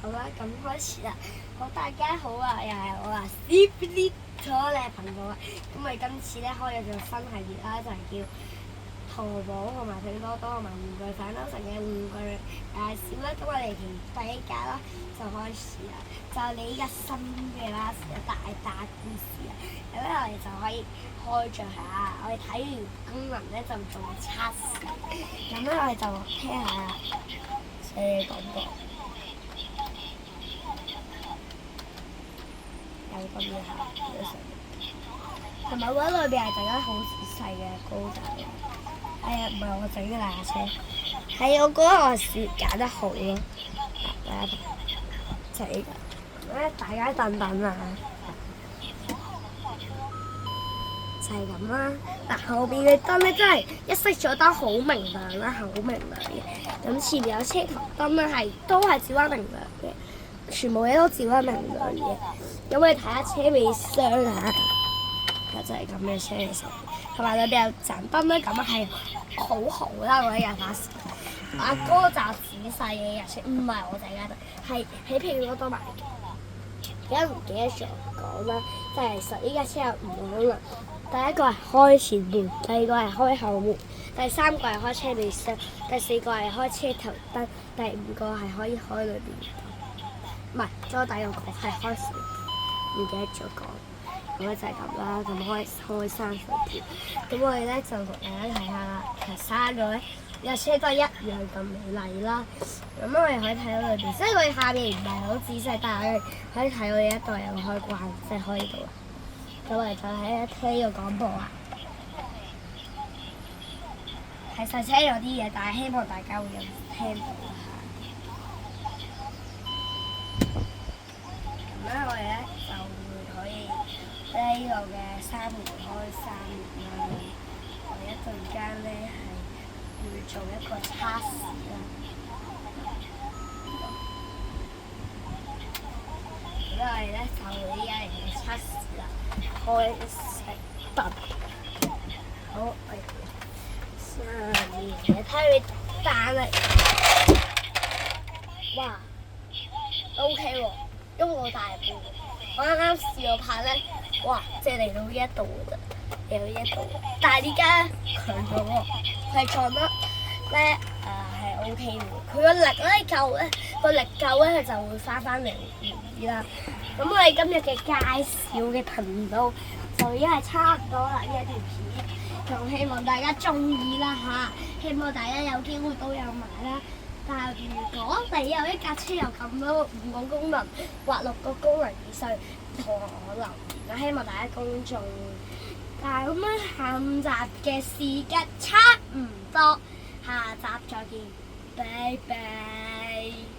好啦，咁開始啦！好，大家好啊，又係我啊 Stevie 咗你頻道啊。咁我哋今次咧開咗個新系列啦，就係叫淘寶同埋拼多多同埋玩具反斗城嘅玩具介紹啦。咁我哋第一家啦就開始啦，就係你依家新嘅啦，大故事啊。咁咧我哋就可以開着下，我哋睇完功能咧就做測試。咁咧我哋就聽下嘅廣播。有咁嘅下，同埋嗰裏邊係整得好細嘅高達嘅。係啊，唔係我整嘅啦，車。係我覺得我揀得好咯，大家就係呢個。大家等等啊，就係咁啦。嗱，後邊嘅燈咧真係一熄咗燈好明亮啦，好明亮嘅。咁前面有車頭燈咧都係照得明亮嘅。全部嘢都照得明亮嘅，咁我哋睇下車尾箱啊，就係咁嘅車尾箱，同埋裏邊有盞燈咧，咁係好好啦！我一日發時，阿哥就仔細嘅日車，唔係我哋家度，係喺拼多多買嘅。而家唔記得咗講啦，就係其實依家車有5個功能，第一個係開前門，第二個係開後門，第三個係開車尾箱，第四個係開車頭燈，第5個係可以開裏邊。唔係，仲有第二個係開時，唔記得咗講。咁咧就係咁啦，咁開山水條。咁我哋咧就同大家睇下啦。其實3個咧，架車都係一樣咁美麗啦。咁我哋可以睇到裏邊，即係佢下面唔係好仔細，但係可以睇到一度有個開關，即係開呢度啦。咁我哋就睇下聽呢個廣播啊。係細聲咗啲嘢，但係希望大家會有聽到。咁我哋咧就會可以呢度嘅3門開3門啦。我哋一陣間咧係會做一個測試啦。咁我哋咧就會依家嚟嘅測試啦，開熄燈。好，我哋3、2、1，睇佢彈嚟。哇 ！OK 喎。因為我大半，我啱啱試過拍咧，哇！即係嚟到呢一度嘅啫，嚟到呢一度。但係呢家強咗喎，佢係撞得咧係 OK 嘅。佢個力咧夠咧，個力夠咧，佢就會翻嚟原啲啦。咁我哋今日嘅介紹嘅頻道就已經係差唔多啦，呢一段片，咁希望大家中意啦嚇，希望大家有機會都有買啦。但係如果你有一架車有咁多5個功能或6個功能以上，同我留言啦，希望大家公眾。但係咁樣下集嘅時間差唔多，下集再見，拜拜。